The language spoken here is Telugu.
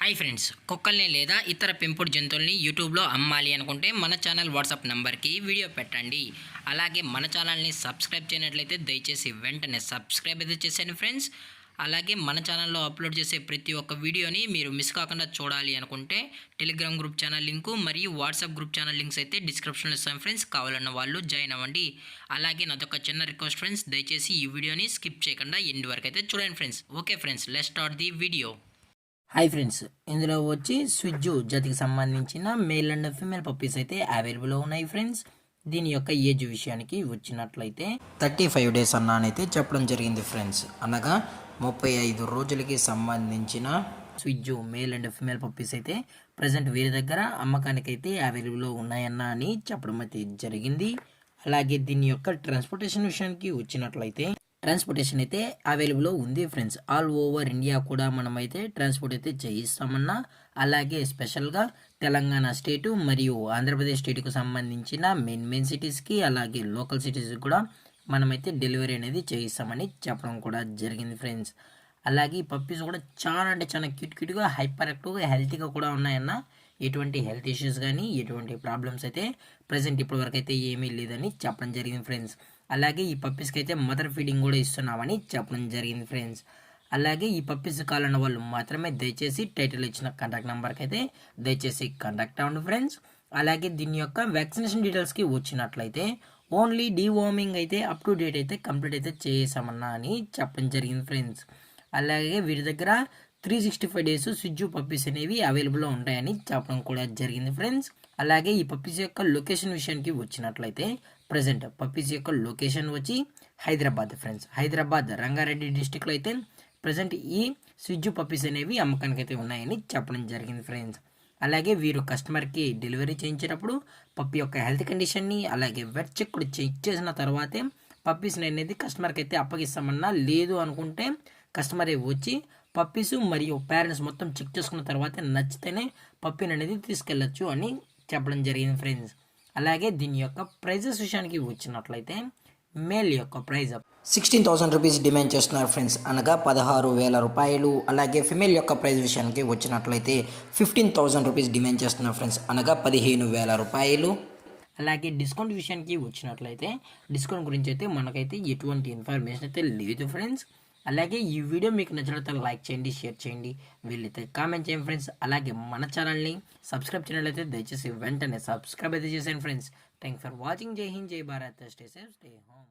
హాయ్ ఫ్రెండ్స్, కుక్కల్ని లేదా ఇతర పెంపుడు జంతువుల్ని యూట్యూబ్లో అమ్మాలి అనుకుంటే మన ఛానల్ వాట్సాప్ నెంబర్కి వీడియో పెట్టండి. అలాగే మన ఛానల్ని సబ్స్క్రైబ్ చేయనట్లయితే దయచేసి వెంటనే సబ్స్క్రైబ్ అయితే చేసేయండి ఫ్రెండ్స్. అలాగే మన ఛానల్లో అప్లోడ్ చేసే ప్రతి ఒక్క వీడియోని మీరు మిస్ కాకుండా చూడాలి అనుకుంటే టెలిగ్రామ్ గ్రూప్ ఛానల్ లింకు మరియు వాట్సాప్ గ్రూప్ ఛానల్ లింక్స్ అయితే డిస్క్రిప్షన్లో ఇస్తాను ఫ్రెండ్స్. కావాలన్న వాళ్ళు జాయిన్ అవ్వండి. అలాగే నాదొక చిన్న రిక్వెస్ట్ ఫ్రెండ్స్, దయచేసి ఈ వీడియోని స్కిప్ చేయకుండా ఎండ్ వరకు అయితే చూడండి friends. Okay friends, let's start the video. Hi friends, ఇందులో వచ్చి స్విజ్జు జాతికి సంబంధించిన మేల్ అండ్ ఫీమేల్ పప్పీస్ అయితే అవైలబుల్లో ఉన్నాయి ఫ్రెండ్స్. దీని యొక్క ఏజ్ విషయానికి వచ్చినట్లయితే 35 days అన్నానైతే చెప్పడం జరిగింది ఫ్రెండ్స్. అనగా 35 రోజులకి సంబంధించిన స్విజ్జు మేల్ అండ్ ఫీమేల్ పప్పీస్ అయితే ప్రజెంట్ వీరి దగ్గర అమ్మకానికి అయితే అవైలబుల్లో ఉన్నాయన్న అని చెప్పడం అయితే జరిగింది. అలాగే దీని యొక్క ట్రాన్స్పోర్టేషన్ విషయానికి వచ్చినట్లయితే ట్రాన్స్పోర్టేషన్ అయితే అవైలబుల్లో ఉంది ఫ్రెండ్స్. ఆల్ ఓవర్ ఇండియా కూడా మనమైతే ట్రాన్స్పోర్ట్ అయితే చేయిస్తామన్నా. అలాగే స్పెషల్గా తెలంగాణ స్టేటు మరియు ఆంధ్రప్రదేశ్ స్టేట్కు సంబంధించిన మెయిన్ సిటీస్కి అలాగే లోకల్ సిటీస్కి కూడా మనమైతే డెలివరీ అనేది చేయిస్తామని చెప్పడం కూడా జరిగింది ఫ్రెండ్స్. అలాగే ఈ పప్పీస్ కూడా చాలా అంటే చాలా క్యూట్గా హైపర్ యాక్టివ్గా హెల్తీగా కూడా ఉన్నాయన్న. ఎటువంటి హెల్త్ ఇష్యూస్ కానీ ఎటువంటి ప్రాబ్లమ్స్ అయితే ప్రజెంట్ ఇప్పటి వరకు అయితే ఏమీ లేదని చెప్పడం జరిగింది ఫ్రెండ్స్. అలాగే ఈ పప్పీస్కి అయితే మదర్ ఫీడింగ్ కూడా ఇస్తున్నామని చెప్పడం జరిగింది ఫ్రెండ్స్. అలాగే ఈ పప్పీస్ కావాలన్న వాళ్ళు మాత్రమే దయచేసి టైటిల్ ఇచ్చిన కాంటాక్ట్ నెంబర్కి అయితే దయచేసి కాంటాక్ట్ అవ్వండి ఫ్రెండ్స్. అలాగే దీని యొక్క వ్యాక్సినేషన్ డీటెయిల్స్కి వచ్చినట్లయితే ఓన్లీ డీవార్మింగ్ అయితే అప్ టు డేట్ అయితే కంప్లీట్ అయితే చేసామన్నా అని చెప్పడం జరిగింది ఫ్రెండ్స్. అలాగే వీరి దగ్గర 365 days స్విజ్జు పప్పీస్ అనేవి అవైలబుల్లో ఉంటాయని చెప్పడం కూడా జరిగింది ఫ్రెండ్స్. అలాగే ఈ పప్పీస్ యొక్క లొకేషన్ విషయానికి వచ్చినట్లయితే ప్రజెంట్ పప్పీస్ యొక్క లొకేషన్ వచ్చి హైదరాబాద్ ఫ్రెండ్స్. హైదరాబాద్ రంగారెడ్డి డిస్టిక్లో అయితే ప్రజెంట్ ఈ స్విజ్జు పప్పీస్ అనేవి అమ్మకానికి అయితే ఉన్నాయని చెప్పడం జరిగింది ఫ్రెండ్స్. అలాగే వీరు కస్టమర్కి డెలివరీ చేయించేటప్పుడు పప్పీ యొక్క హెల్త్ కండిషన్ని అలాగే వెట్ చెక్ కూడా చెక్ చేసిన తర్వాతే పప్పీస్ని అనేది కస్టమర్కి అయితే అప్పగిస్తామన్నా. లేదు అనుకుంటే కస్టమరే వచ్చి పప్పీస్ మరియు పేరెంట్స్ మొత్తం చెక్ చేసుకున్న తర్వాత నచ్చితేనే పప్పీని అనేది తీసుకెళ్ళచ్చు అని చెప్పడం జరిగింది ఫ్రెండ్స్. అలాగే దీని యొక్క ప్రైజెస్ విషయానికి వచ్చినట్లయితే మేల్ యొక్క ప్రైజ్ 16,000 రూపీస్ డిమాండ్ చేస్తున్నారు ఫ్రెండ్స్, అనగా 16,000 రూపాయలు. అలాగే ఫిమేల్ యొక్క ప్రైజ్ విషయానికి వచ్చినట్లయితే 15,000 రూపీస్ డిమాండ్ చేస్తున్నారు ఫ్రెండ్స్, అనగా 15,000 రూపాయలు. అలాగే డిస్కౌంట్ విషయానికి వచ్చినట్లయితే డిస్కౌంట్ గురించి అయితే మనకైతే ఎటువంటి ఇన్ఫర్మేషన్ అయితే లేదు ఫ్రెండ్స్. అలాగే ఈ వీడియో మీకు నచ్చినట్లయితే లైక్ చేయండి, షేర్ చేయండి, వీళ్ళైతే కామెంట్ చేయండి ఫ్రెండ్స్. అలాగే మన ఛానల్ని సబ్స్క్రైబ్ చేయనట్లయితే దయచేసి వెంటనే సబ్స్క్రైబ్ అయితే చేసేయండి ఫ్రెండ్స్. Thank for watching. జై హింద్, జై Bharat, stay safe, stay home.